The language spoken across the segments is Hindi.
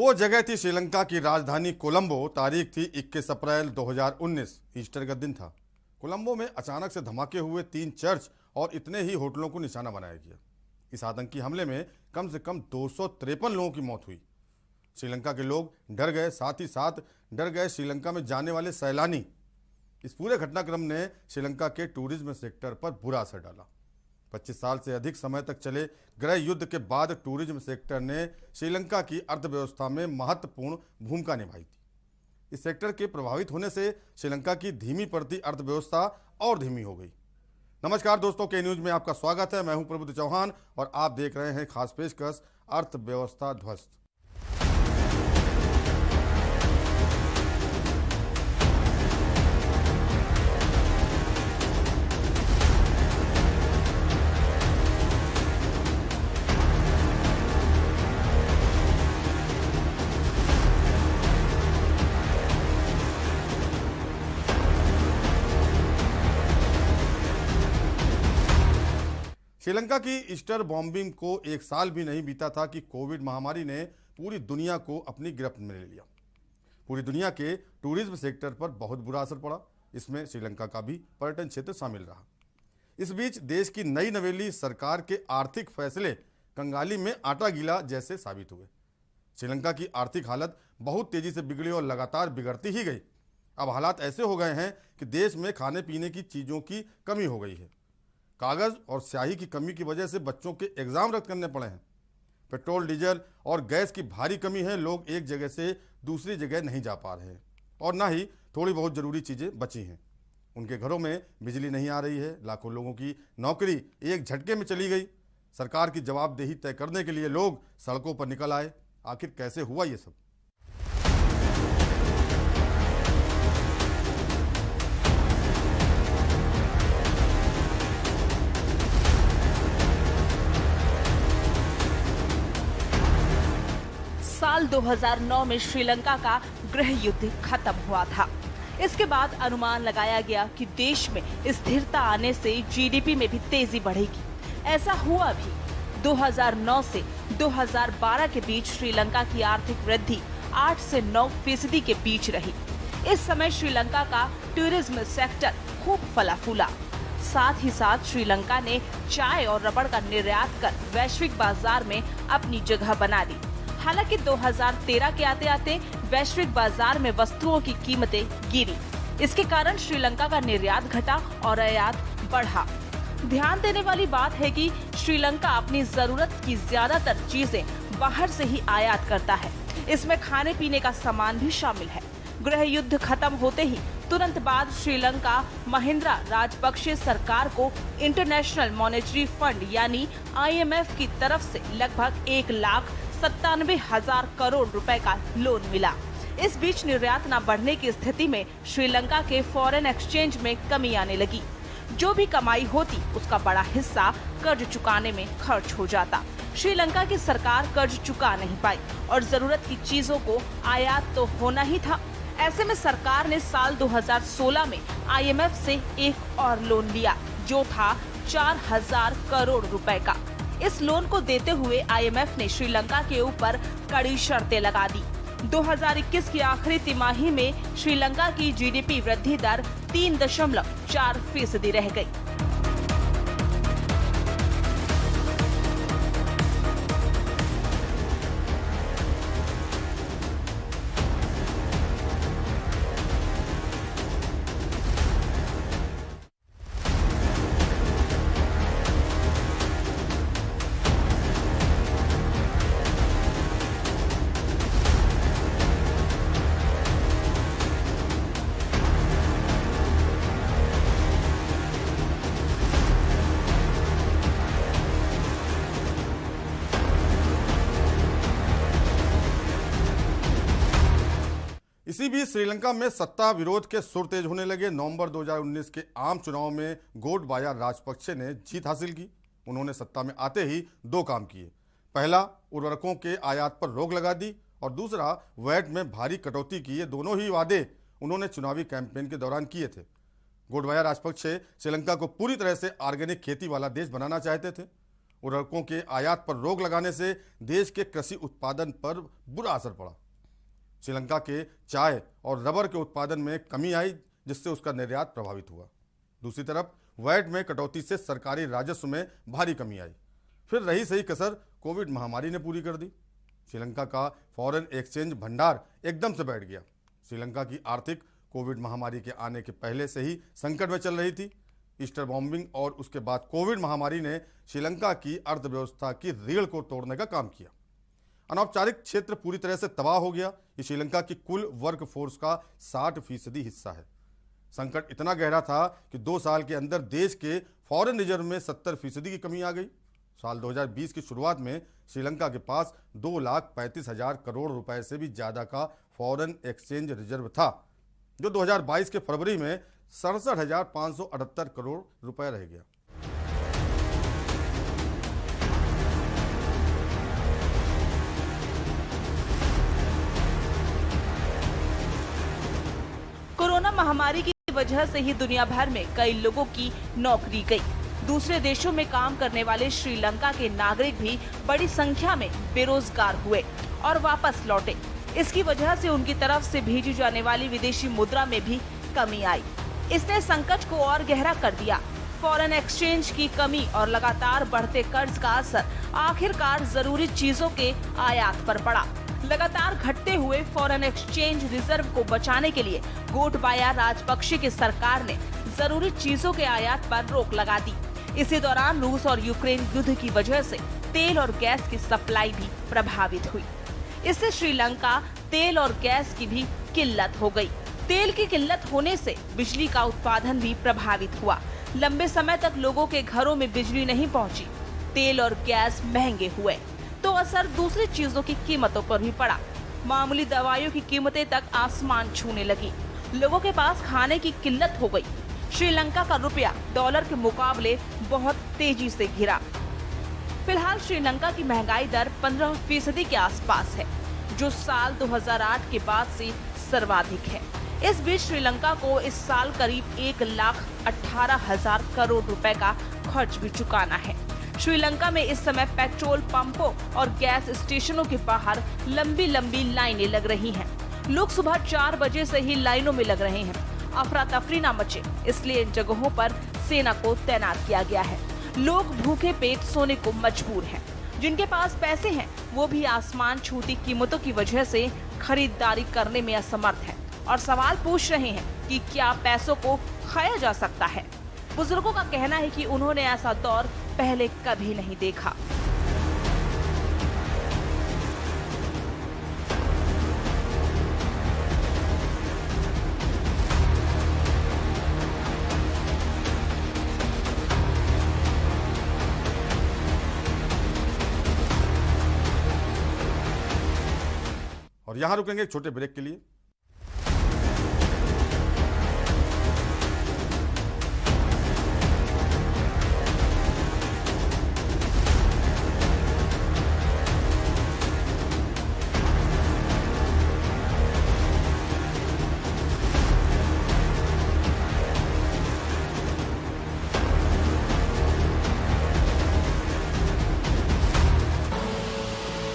वो जगह थी श्रीलंका की राजधानी कोलंबो। तारीख थी 21 अप्रैल 2019। ईस्टर का दिन था। कोलंबो में अचानक से धमाके हुए। 3 चर्च और इतने ही होटलों को निशाना बनाया गया। इस आतंकी हमले में कम से कम 253 लोगों की मौत हुई। श्रीलंका के लोग डर गए, साथ ही साथ डर गए श्रीलंका में जाने वाले सैलानी। इस पूरे घटनाक्रम ने श्रीलंका के टूरिज्म सेक्टर पर बुरा असर डाला। 25 साल से अधिक समय तक चले गृह युद्ध के बाद टूरिज्म सेक्टर ने श्रीलंका की अर्थव्यवस्था में महत्वपूर्ण भूमिका निभाई थी। इस सेक्टर के प्रभावित होने से श्रीलंका की धीमी पड़ती अर्थव्यवस्था और धीमी हो गई। नमस्कार दोस्तों, के न्यूज में आपका स्वागत है। मैं हूं प्रबुद्ध चौहान और आप देख रहे हैं खास पेशकश अर्थव्यवस्था ध्वस्त। श्रीलंका की ईस्टर बॉम्बिंग को 1 साल भी नहीं बीता था कि कोविड महामारी ने पूरी दुनिया को अपनी गिरफ्त में ले लिया। पूरी दुनिया के टूरिज्म सेक्टर पर बहुत बुरा असर पड़ा। इसमें श्रीलंका का भी पर्यटन क्षेत्र शामिल रहा। इस बीच देश की नई नवेली सरकार के आर्थिक फैसले कंगाली में आटा गीला जैसे साबित हुए। श्रीलंका की आर्थिक हालत बहुत तेजी से बिगड़ी और लगातार बिगड़ती ही गई। अब हालात ऐसे हो गए हैं कि देश में खाने पीने की चीज़ों की कमी हो गई है। कागज़ और स्याही की कमी की वजह से बच्चों के एग्ज़ाम रद्द करने पड़े हैं। पेट्रोल, डीजल और गैस की भारी कमी है। लोग एक जगह से दूसरी जगह नहीं जा पा रहे हैं और ना ही थोड़ी बहुत ज़रूरी चीज़ें बची हैं। उनके घरों में बिजली नहीं आ रही है। लाखों लोगों की नौकरी एक झटके में चली गई। सरकार की जवाबदेही तय करने के लिए लोग सड़कों पर निकल आए। आखिर कैसे हुआ ये सब? साल 2009 में श्रीलंका का गृह युद्ध खत्म हुआ था। इसके बाद अनुमान लगाया गया कि देश में स्थिरता आने से जीडीपी में भी तेजी बढ़ेगी। ऐसा हुआ भी। 2009 से 2012 के बीच श्रीलंका की आर्थिक वृद्धि 8 से 9% के बीच रही। इस समय श्रीलंका का टूरिज्म सेक्टर खूब फला फूला। साथ ही साथ श्रीलंका ने चाय और रबड़ का निर्यात कर वैश्विक बाजार में अपनी जगह बना ली। हालांकि 2013 के आते आते वैश्विक बाजार में वस्तुओं की कीमतें गिरी। इसके कारण श्रीलंका का निर्यात घटा और आयात बढ़ा। ध्यान देने वाली बात है कि श्रीलंका अपनी जरूरत की ज्यादातर चीजें बाहर से ही आयात करता है। इसमें खाने पीने का सामान भी शामिल है। गृह युद्ध खत्म होते ही तुरंत बाद श्रीलंका महिंद्रा राजपक्षे सरकार को इंटरनेशनल मॉनेटरी फंड यानी IMF की तरफ से लगभग 1,97,000 करोड़ रुपए का लोन मिला। इस बीच निर्यात न बढ़ने की स्थिति में श्रीलंका के फॉरेन एक्सचेंज में कमी आने लगी। जो भी कमाई होती उसका बड़ा हिस्सा कर्ज चुकाने में खर्च हो जाता। श्रीलंका की सरकार कर्ज चुका नहीं पाई और जरूरत की चीजों को आयात तो होना ही था। ऐसे में सरकार ने साल 2016 में IMF से एक और लोन लिया जो था 4,000 करोड़ रुपए का। इस लोन को देते हुए IMF ने श्रीलंका के ऊपर कड़ी शर्तें लगा दी। 2021 की आखिरी तिमाही में श्रीलंका की जीडीपी वृद्धि दर 3.4% रह गई। इसी बीच श्रीलंका में सत्ता विरोध के सुर तेज होने लगे। नवंबर 2019 के आम चुनाव में गोटबाया राजपक्षे ने जीत हासिल की। उन्होंने सत्ता में आते ही 2 काम किए। पहला, उर्वरकों के आयात पर रोक लगा दी और दूसरा, वैट में भारी कटौती की। ये दोनों ही वादे उन्होंने चुनावी कैंपेन के दौरान किए थे। गोटबाया राजपक्षे श्रीलंका को पूरी तरह से ऑर्गेनिक खेती वाला देश बनाना चाहते थे। उर्वरकों के आयात पर रोक लगाने से देश के कृषि उत्पादन पर बुरा असर पड़ा। श्रीलंका के चाय और रबर के उत्पादन में कमी आई, जिससे उसका निर्यात प्रभावित हुआ। दूसरी तरफ वैट में कटौती से सरकारी राजस्व में भारी कमी आई। फिर रही सही कसर कोविड महामारी ने पूरी कर दी। श्रीलंका का फॉरेन एक्सचेंज भंडार एकदम से बैठ गया। श्रीलंका की आर्थिक कोविड महामारी के आने के पहले से ही संकट में चल रही थी। ईस्टर बॉम्बिंग और उसके बाद कोविड महामारी ने श्रीलंका की अर्थव्यवस्था की रीढ़ को तोड़ने का काम किया। अनौपचारिक क्षेत्र पूरी तरह से तबाह हो गया। ये श्रीलंका की कुल वर्क फोर्स का 60% हिस्सा है। संकट इतना गहरा था कि 2 साल के अंदर देश के फॉरेन रिजर्व में 70% की कमी आ गई। साल 2020 की शुरुआत में श्रीलंका के पास 2,35,000 करोड़ रुपए से भी ज्यादा का फॉरेन एक्सचेंज रिजर्व था, जो 2022 के फरवरी में 67,578 करोड़ रुपए रह गया। कोरोना महामारी की वजह से ही दुनिया भर में कई लोगों की नौकरी गई। दूसरे देशों में काम करने वाले श्रीलंका के नागरिक भी बड़ी संख्या में बेरोजगार हुए और वापस लौटे। इसकी वजह से उनकी तरफ से भेजी जाने वाली विदेशी मुद्रा में भी कमी आई। इसने संकट को और गहरा कर दिया। फॉरेन एक्सचेंज की कमी और लगातार बढ़ते कर्ज का असर आखिरकार जरूरी चीजों के आयात पर पड़ा। लगातार घटते हुए फॉरेन एक्सचेंज रिजर्व को बचाने के लिए गोटबाया राजपक्षे की सरकार ने जरूरी चीजों के आयात पर रोक लगा दी। इसी दौरान रूस और यूक्रेन युद्ध की वजह से तेल और गैस की सप्लाई भी प्रभावित हुई। इससे श्रीलंका तेल और गैस की भी किल्लत हो गई। तेल की किल्लत होने से बिजली का उत्पादन भी प्रभावित हुआ। लंबे समय तक लोगों के घरों में बिजली नहीं पहुंची। तेल और गैस महंगे हुए तो असर दूसरी चीजों की कीमतों पर भी पड़ा। मामूली दवाइयों की कीमतें तक आसमान छूने लगी। लोगों के पास खाने की किल्लत हो गई। श्रीलंका का रुपया डॉलर के मुकाबले बहुत तेजी से गिरा। फिलहाल श्रीलंका की महंगाई दर 15% के आसपास है, जो साल 2008 के बाद से सर्वाधिक है। इस बीच श्रीलंका को इस साल करीब 1,18,000 करोड़ रुपए का खर्च भी चुकाना है। श्रीलंका में इस समय पेट्रोल पंपों और गैस स्टेशनों के बाहर लंबी लंबी लाइनें लग रही हैं। लोग सुबह 4 बजे से ही लाइनों में लग रहे हैं। अफरा तफरी न मचे, इसलिए इन जगहों पर सेना को तैनात किया गया है। लोग भूखे पेट सोने को मजबूर हैं। जिनके पास पैसे हैं वो भी आसमान छूती कीमतों की वजह से खरीदारी करने में असमर्थ हैं और सवाल पूछ रहे हैं कि क्या पैसों को खाया जा सकता है। बुजुर्गों का कहना है कि उन्होंने ऐसा दौर पहले कभी नहीं देखा। और यहां रुकेंगे एक छोटे ब्रेक के लिए।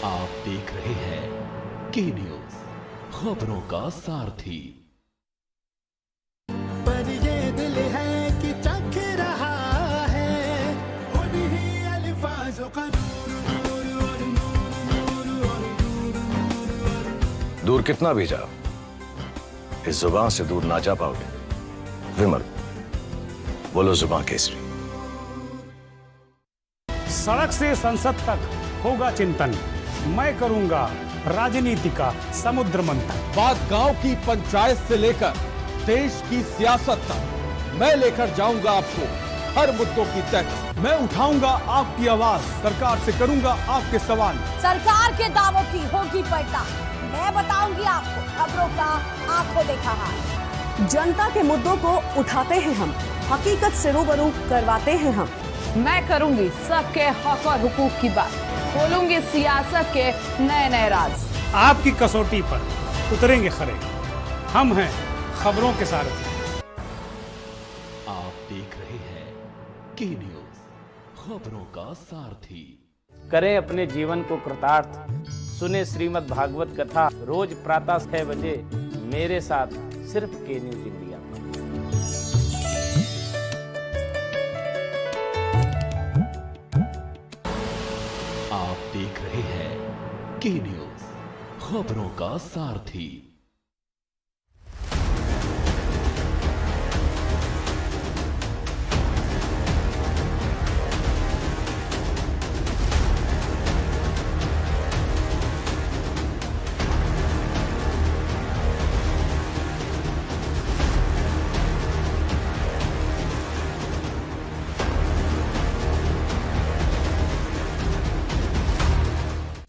आप देख रहे हैं के न्यूज, खबरों का सारथी। पर ये दिल है कि चख रहा है उन्हीं अल्फाजों का दूर कितना भी जाओ, इस जुबान से दूर ना जा पाओगे। विमल, बोलो जुबान केसरी। सड़क से संसद तक होगा चिंतन, मैं करूंगा राजनीति का समुद्र मंथन। बात गांव की पंचायत से लेकर देश की सियासत तक मैं लेकर जाऊंगा आपको हर मुद्दों की तह। मैं उठाऊंगा आपकी आवाज, सरकार से करूंगा आपके सवाल। सरकार के दावों की होगी पलटा, मैं बताऊंगी आपको खबरों का आंखों देखा हाल। जनता के मुद्दों को उठाते हैं हम, हकीकत से रूबरू करवाते हैं हम। मैं करूंगी सबके हक और हुकूक की बात, खोलूंगी सियासत के नए नए राज। आपकी कसौटी पर उतरेंगे खरे, हम हैं खबरों के सारथी। आप देख रहे हैं के न्यूज, खबरों का सारथी। करें अपने जीवन को कृतार्थ, सुने श्रीमद् भागवत कथा रोज प्रातः 6 बजे मेरे साथ सिर्फ के न्यूज इंडिया पर। आप देख रहे हैं के न्यूज, खबरों का सारथी।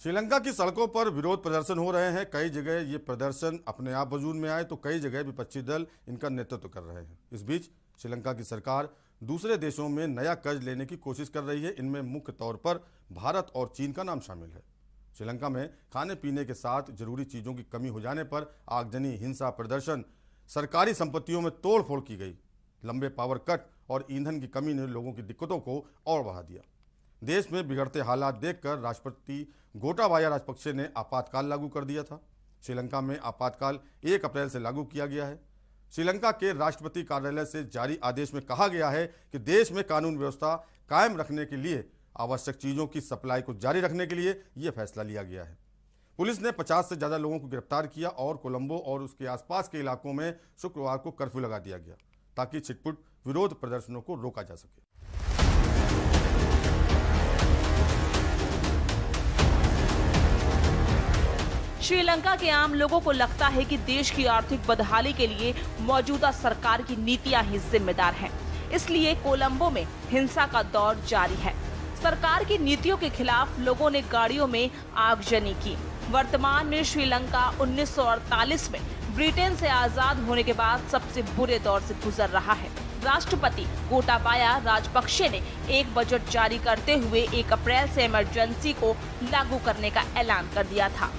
श्रीलंका की सड़कों पर विरोध प्रदर्शन हो रहे हैं। कई जगह ये प्रदर्शन अपने आप वजूद में आए तो कई जगह विपक्षी दल इनका नेतृत्व कर रहे हैं। इस बीच श्रीलंका की सरकार दूसरे देशों में नया कर्ज लेने की कोशिश कर रही है। इनमें मुख्य तौर पर भारत और चीन का नाम शामिल है। श्रीलंका में खाने पीने के साथ जरूरी चीज़ों की कमी हो जाने पर आगजनी, हिंसा, प्रदर्शन, सरकारी संपत्तियों में तोड़फोड़ की गई। लंबे पावर कट और ईंधन की कमी ने लोगों की दिक्कतों को और बढ़ा दिया। देश में बिगड़ते हालात देखकर राष्ट्रपति गोटाबाया राजपक्षे ने आपातकाल लागू कर दिया था। श्रीलंका में आपातकाल 1 अप्रैल से लागू किया गया है। श्रीलंका के राष्ट्रपति कार्यालय से जारी आदेश में कहा गया है कि देश में कानून व्यवस्था कायम रखने के लिए आवश्यक चीज़ों की सप्लाई को जारी रखने के लिए यह फैसला लिया गया है। पुलिस ने 50 से ज़्यादा लोगों को गिरफ्तार किया और कोलंबो और उसके आसपास के इलाकों में शुक्रवार को कर्फ्यू लगा दिया गया ताकि छिटपुट विरोध प्रदर्शनों को रोका जा सके। श्रीलंका के आम लोगों को लगता है कि देश की आर्थिक बदहाली के लिए मौजूदा सरकार की नीतियां ही जिम्मेदार हैं। इसलिए कोलंबो में हिंसा का दौर जारी है। सरकार की नीतियों के खिलाफ लोगों ने गाड़ियों में आगजनी की। वर्तमान में श्रीलंका 1948 में ब्रिटेन से आजाद होने के बाद सबसे बुरे दौर से गुजर रहा है। राष्ट्रपति गोटाबाया राजपक्षे ने एक बजट जारी करते हुए 1 अप्रैल से इमरजेंसी को लागू करने का ऐलान कर दिया था।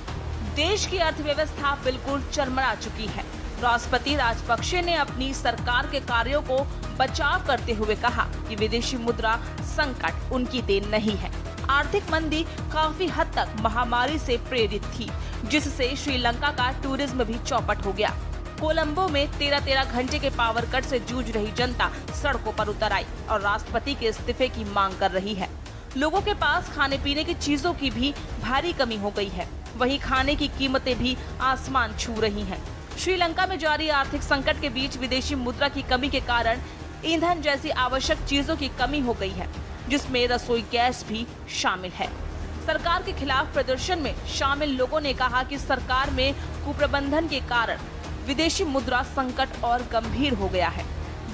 देश की अर्थव्यवस्था बिल्कुल चरमरा चुकी है। राष्ट्रपति राजपक्षे ने अपनी सरकार के कार्यों को बचाव करते हुए कहा कि विदेशी मुद्रा संकट उनकी देन नहीं है। आर्थिक मंदी काफी हद तक महामारी से प्रेरित थी, जिससे श्रीलंका का टूरिज्म भी चौपट हो गया। कोलंबो में 13-13 घंटे के पावर कट से जूझ रही जनता सड़कों पर उतर आई और राष्ट्रपति के इस्तीफे की मांग कर रही है। लोगों के पास खाने पीने की चीजों की भी भारी कमी हो गई है। वहीं खाने की कीमतें भी आसमान छू रही हैं। श्रीलंका में जारी आर्थिक संकट के बीच विदेशी मुद्रा की कमी के कारण ईंधन जैसी आवश्यक चीजों की कमी हो गई है, जिसमें रसोई गैस भी शामिल है। सरकार के खिलाफ प्रदर्शन में शामिल लोगों ने कहा कि सरकार में कुप्रबंधन के कारण विदेशी मुद्रा संकट और गंभीर हो गया है।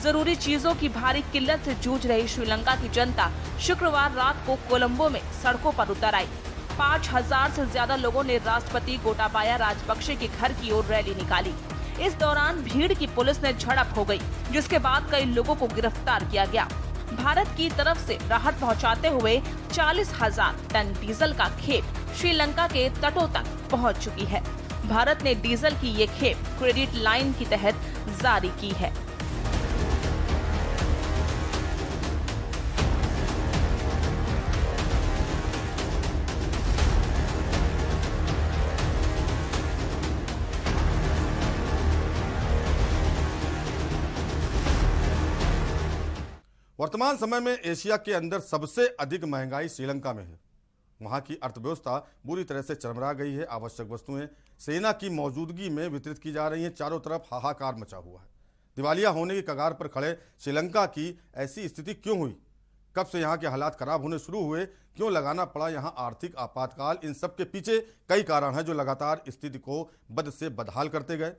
जरूरी चीजों की भारी किल्लत से जूझ रही श्रीलंका की जनता शुक्रवार रात को कोलंबो में सड़कों पर उतर आई। 5000 से ज्यादा लोगों ने राष्ट्रपति गोटाबाया राजपक्षे के घर की ओर रैली निकाली। इस दौरान भीड़ की पुलिस ने झड़प हो गई, जिसके बाद कई लोगों को गिरफ्तार किया गया। भारत की तरफ से राहत पहुंचाते हुए 40,000 टन डीजल का खेप श्रीलंका के तटों तक पहुंच चुकी है। भारत ने डीजल की ये खेप क्रेडिट लाइन के तहत जारी की है। वर्तमान समय में एशिया के अंदर सबसे अधिक महंगाई श्रीलंका में है। वहां की अर्थव्यवस्था बुरी तरह से चरमरा गई है। आवश्यक वस्तुएं सेना की मौजूदगी में वितरित की जा रही हैं। चारों तरफ हाहाकार मचा हुआ है। दिवालिया होने की कगार पर खड़े श्रीलंका की ऐसी स्थिति क्यों हुई? कब से यहाँ के हालात खराब होने शुरू हुए? क्यों लगाना पड़ा यहाँ आर्थिक आपातकाल? इन सब के पीछे कई कारण हैं जो लगातार स्थिति को बद से बदहाल करते गए।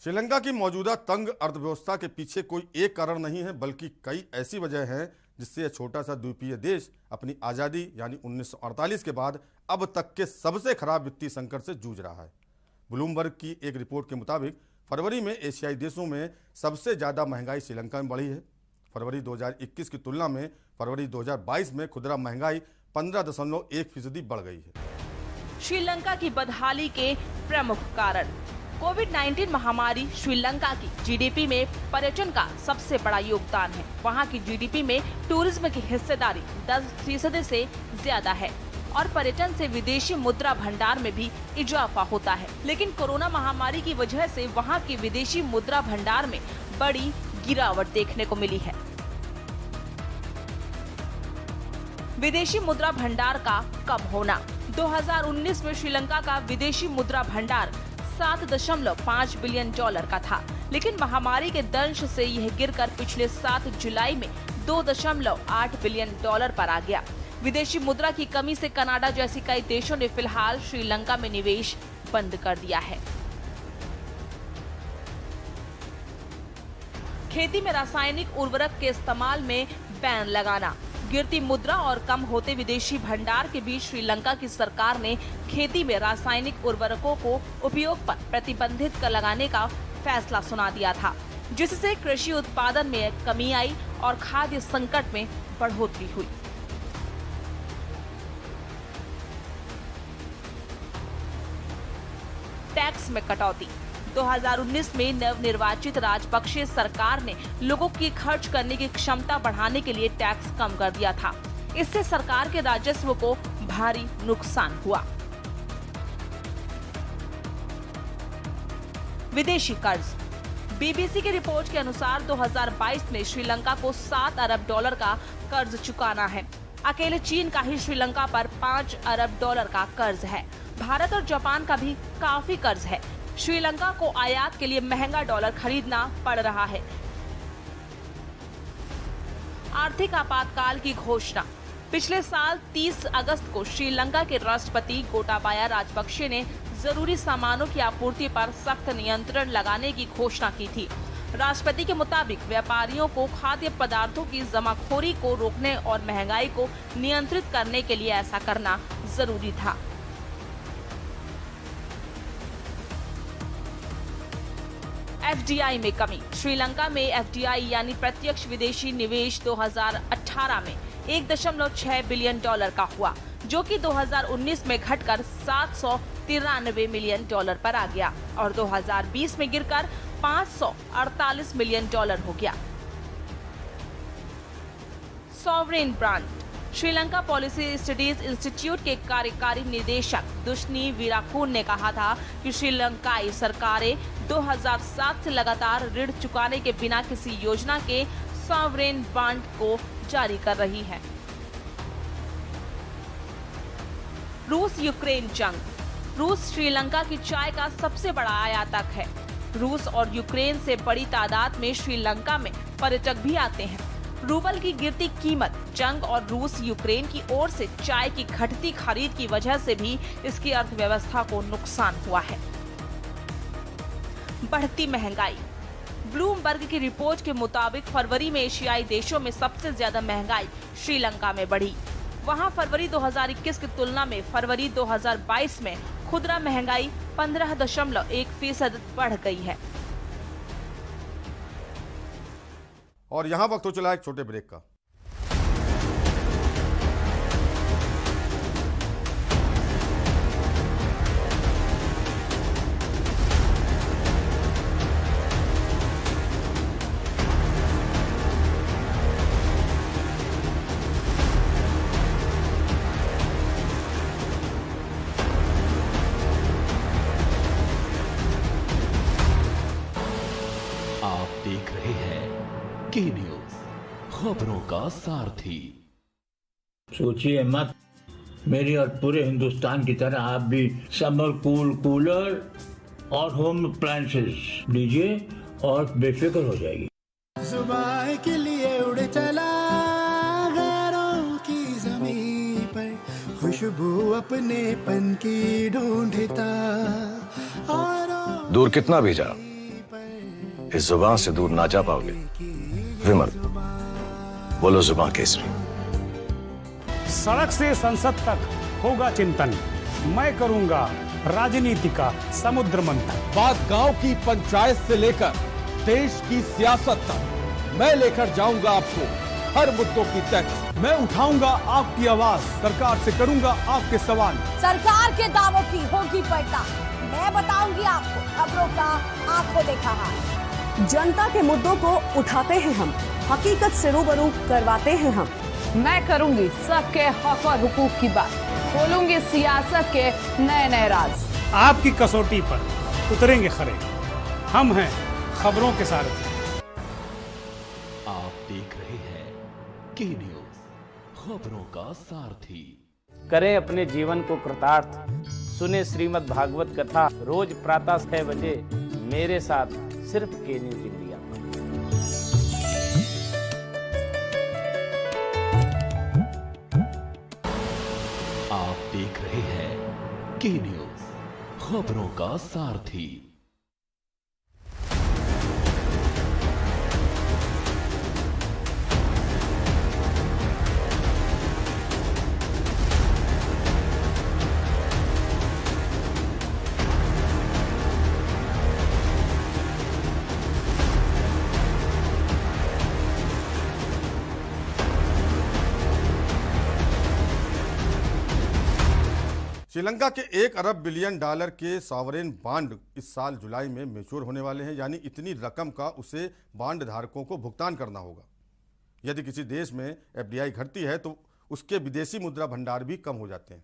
श्रीलंका की मौजूदा तंग अर्थव्यवस्था के पीछे कोई एक कारण नहीं है, बल्कि कई ऐसी वजह हैं जिससे यह छोटा सा द्वीपीय देश अपनी आज़ादी यानी 1948 के बाद अब तक के सबसे खराब वित्तीय संकट से जूझ रहा है। ब्लूमबर्ग की एक रिपोर्ट के मुताबिक फरवरी में एशियाई देशों में सबसे ज़्यादा महंगाई श्रीलंका में बढ़ी है। फरवरी 2021 की तुलना में फरवरी 2022 में खुदरा महंगाई 15.1% बढ़ गई है। श्रीलंका की बदहाली के प्रमुख कारण। कोविड-19 महामारी श्रीलंका की जीडीपी में पर्यटन का सबसे बड़ा योगदान है। वहां की जीडीपी में टूरिज्म की हिस्सेदारी 10% से ज्यादा है और पर्यटन से विदेशी मुद्रा भंडार में भी इजाफा होता है। लेकिन कोरोना महामारी की वजह से वहां के विदेशी मुद्रा भंडार में बड़ी गिरावट देखने को मिली है। विदेशी मुद्रा भंडार का कम होना। 2019 में श्रीलंका का विदेशी मुद्रा भंडार $7.5 बिलियन का था, लेकिन महामारी के दंश से यह गिरकर पिछले 7 जुलाई में $2.8 बिलियन पर आ गया। विदेशी मुद्रा की कमी से कनाडा जैसी कई देशों ने फिलहाल श्रीलंका में निवेश बंद कर दिया है। खेती में रासायनिक उर्वरक के इस्तेमाल में बैन लगाना। गिरती मुद्रा और कम होते विदेशी भंडार के बीच श्रीलंका की सरकार ने खेती में रासायनिक उर्वरकों को उपयोग पर प्रतिबंधित लगाने का फैसला सुना दिया था, जिससे कृषि उत्पादन में कमी आई और खाद्य संकट में बढ़ोतरी हुई। टैक्स में कटौती। 2019 में नवनिर्वाचित राजपक्षे सरकार ने लोगों की खर्च करने की क्षमता बढ़ाने के लिए टैक्स कम कर दिया था। इससे सरकार के राजस्व को भारी नुकसान हुआ। विदेशी कर्ज। बीबीसी की रिपोर्ट के अनुसार 2022 में श्रीलंका को $7 अरब का कर्ज चुकाना है। अकेले चीन का ही श्रीलंका पर $5 अरब का कर्ज है। भारत और जापान का भी काफी कर्ज है। श्रीलंका को आयात के लिए महंगा डॉलर खरीदना पड़ रहा है। आर्थिक आपातकाल की घोषणा। पिछले साल 30 अगस्त को श्रीलंका के राष्ट्रपति गोटाबाया राजपक्षे ने जरूरी सामानों की आपूर्ति पर सख्त नियंत्रण लगाने की घोषणा की थी। राष्ट्रपति के मुताबिक व्यापारियों को खाद्य पदार्थों की जमाखोरी को रोकने और महंगाई को नियंत्रित करने के लिए ऐसा करना जरूरी था। एफडीआई में कमी। श्रीलंका में एफडीआई यानी प्रत्यक्ष विदेशी निवेश 2018 में $1.6 बिलियन का हुआ, जो कि 2019 में घटकर $793 मिलियन पर आ गया और 2020 में गिरकर $548 मिलियन हो गया। Sovereign brand. Sri Lanka policy studies institute के कार्यकारी निदेशक दुष्नी वीराकुन ने कहा था कि श्रीलंकाई सरकारें 2007 से लगातार ऋण चुकाने के बिना किसी योजना के सॉवरेन बॉन्ड को जारी कर रही है। रूस यूक्रेन जंग। रूस श्रीलंका की चाय का सबसे बड़ा आयातक है। रूस और यूक्रेन से बड़ी तादाद में श्रीलंका में पर्यटक भी आते हैं। रूबल की गिरती कीमत, जंग और रूस यूक्रेन की ओर से चाय की घटती खरीद की वजह से भी इसकी अर्थव्यवस्था को नुकसान हुआ है। बढ़ती महंगाई। ब्लूमबर्ग की रिपोर्ट के मुताबिक फरवरी में एशियाई देशों में सबसे ज्यादा महंगाई श्रीलंका में बढ़ी। वहां फरवरी 2021 की तुलना में फरवरी 2022 में खुदरा महंगाई 15.1% बढ़ गई है। और यहाँ वक्त हो चला एक छोटे ब्रेक का। आप देख रहे हैं के न्यूज, खबरों का सारथी। सोचिए मत, मेरी और पूरे हिंदुस्तान की तरह आप भी समर कूल कूलर और होम अप्लायंसेस लीजिए और बेफिक्र हो जाएगी। जुबान के लिए उड़ चला गैरों की ज़मीं पर, खुशबू अपने पन की ढूंढता और दूर कितना भी जा, इस जुबान से दूर ना जा पाओगे विमल। बोलो जुबान केसरी। सड़क से संसद तक होगा चिंतन, मैं करूंगा राजनीति का समुद्र मंथन। बात गांव की पंचायत से लेकर देश की सियासत तक मैं लेकर जाऊंगा आपको हर मुद्दों की तक। मैं उठाऊंगा आपकी आवाज, सरकार से करूंगा आपके सवाल। सरकार के दावों की होगी पड़ताल, मैं बताऊंगी आपको खबरों का आंखों देखा हाल। जनता के मुद्दों को उठाते हैं हम, हकीकत से रूबरू करवाते हैं हम। मैं करूंगी सबके हक और हुकूक की बात, खोलूंगी सियासत के नए नए राज। आपकी कसौटी पर उतरेंगे खरे, हम हैं खबरों के सारथी। आप देख रहे हैं के न्यूज, खबरों का सारथी। करें अपने जीवन को कृतार्थ, सुने श्रीमद् भागवत कथा रोज प्रातः 6 बजे मेरे साथ सिर्फ के न्यूज इंडिया। आप देख रहे हैं के न्यूज, खबरों का सारथी। श्रीलंका के 1 अरब बिलियन डॉलर के सॉवरेन बांड इस साल जुलाई में मैच्योर होने वाले हैं, यानी इतनी रकम का उसे बांड धारकों को भुगतान करना होगा। यदि किसी देश में एफडीआई घटती है तो उसके विदेशी मुद्रा भंडार भी कम हो जाते हैं।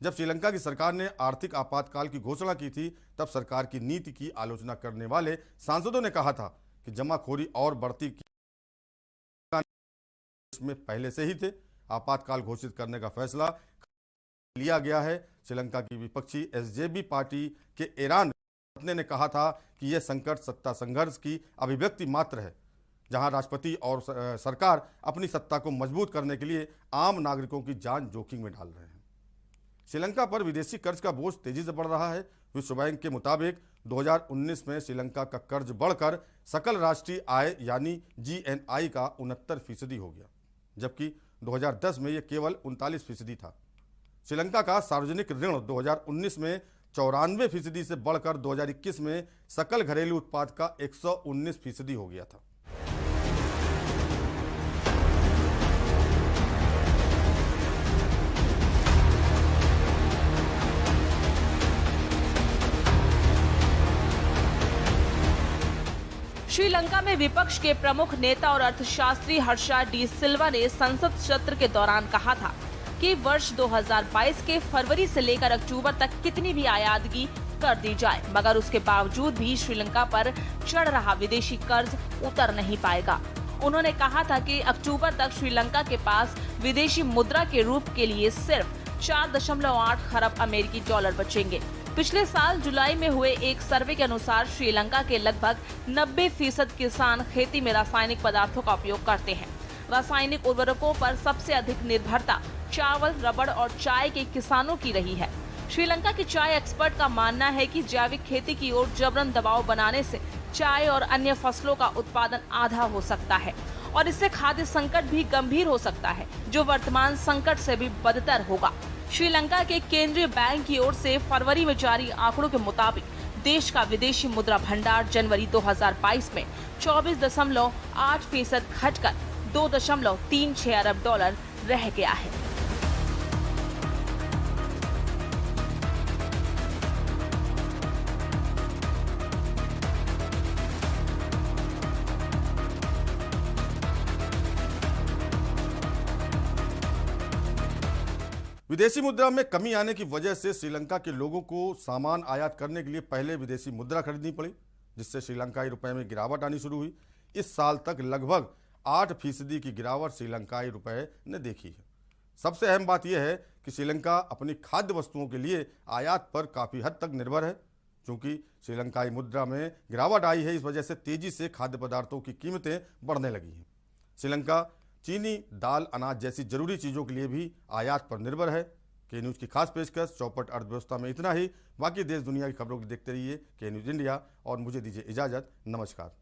जब श्रीलंका की सरकार ने आर्थिक आपातकाल की घोषणा की थी, तब सरकार की नीति की आलोचना करने वाले सांसदों ने कहा था कि जमाखोरी और बढ़ती में पहले से ही थे। आपातकाल घोषित करने का फैसला लिया गया है। श्रीलंका की विपक्षी एसजेबी पार्टी के ईरान ने कहा था कि यह संकट सत्ता संघर्ष की अभिव्यक्ति मात्र है, जहां राष्ट्रपति और सरकार अपनी सत्ता को मजबूत करने के लिए आम नागरिकों की जान जोखिम में डाल रहे हैं। श्रीलंका पर विदेशी कर्ज का बोझ तेजी से बढ़ रहा है। विश्व बैंक के मुताबिक 2019 में श्रीलंका का कर्ज बढ़कर सकल राष्ट्रीय आय यानी जीएनआई का 69% हो गया, जबकि 2010 में यह केवल 39% था। श्रीलंका का सार्वजनिक ऋण 2019 में 94% से बढ़कर 2021 में सकल घरेलू उत्पाद का 119% हो गया था। श्रीलंका में विपक्ष के प्रमुख नेता और अर्थशास्त्री हर्षा डी सिल्वा ने संसद सत्र के दौरान कहा था कि वर्ष 2022 के फरवरी से लेकर अक्टूबर तक कितनी भी आयातगी कर दी जाए, मगर उसके बावजूद भी श्रीलंका पर चढ़ रहा विदेशी कर्ज उतर नहीं पाएगा। उन्होंने कहा था कि अक्टूबर तक श्रीलंका के पास विदेशी मुद्रा के रूप के लिए सिर्फ 4.8 खरब अमेरिकी डॉलर बचेंगे। पिछले साल जुलाई में हुए एक सर्वे के अनुसार श्रीलंका के लगभग 90% किसान खेती में रासायनिक पदार्थों का उपयोग करते हैं। रासायनिक उर्वरकों पर सबसे अधिक निर्भरता चावल, रबड़ और चाय के किसानों की रही है। श्रीलंका के चाय एक्सपर्ट का मानना है कि जैविक खेती की ओर जबरन दबाव बनाने से चाय और अन्य फसलों का उत्पादन आधा हो सकता है और इससे खाद्य संकट भी गंभीर हो सकता है, जो वर्तमान संकट से भी बदतर होगा। श्रीलंका के केंद्रीय बैंक की ओर से फरवरी में जारी आंकड़ों के मुताबिक देश का विदेशी मुद्रा भंडार जनवरी 2022 में 24.8% घटकर 2.36 अरब डॉलर रह गया है। विदेशी मुद्रा में कमी आने की वजह से श्रीलंका के लोगों को सामान आयात करने के लिए पहले विदेशी मुद्रा खरीदनी पड़ी, जिससे श्रीलंकाई रुपए में गिरावट आनी शुरू हुई। इस साल तक लगभग 8% की गिरावट श्रीलंकाई रुपए ने देखी है। सबसे अहम बात यह है कि श्रीलंका अपनी खाद्य वस्तुओं के लिए आयात पर काफ़ी हद तक निर्भर है। चूँकि श्रीलंकाई मुद्रा में गिरावट आई है, इस वजह से तेज़ी से खाद्य पदार्थों की कीमतें बढ़ने लगी हैं। श्रीलंका चीनी, दाल, अनाज जैसी जरूरी चीज़ों के लिए भी आयात पर निर्भर है। के न्यूज़ की खास पेशकश चौपट अर्थव्यवस्था में इतना ही। बाकी देश दुनिया की खबरों को देखते रहिए के न्यूज़ इंडिया और मुझे दीजिए इजाज़त। नमस्कार।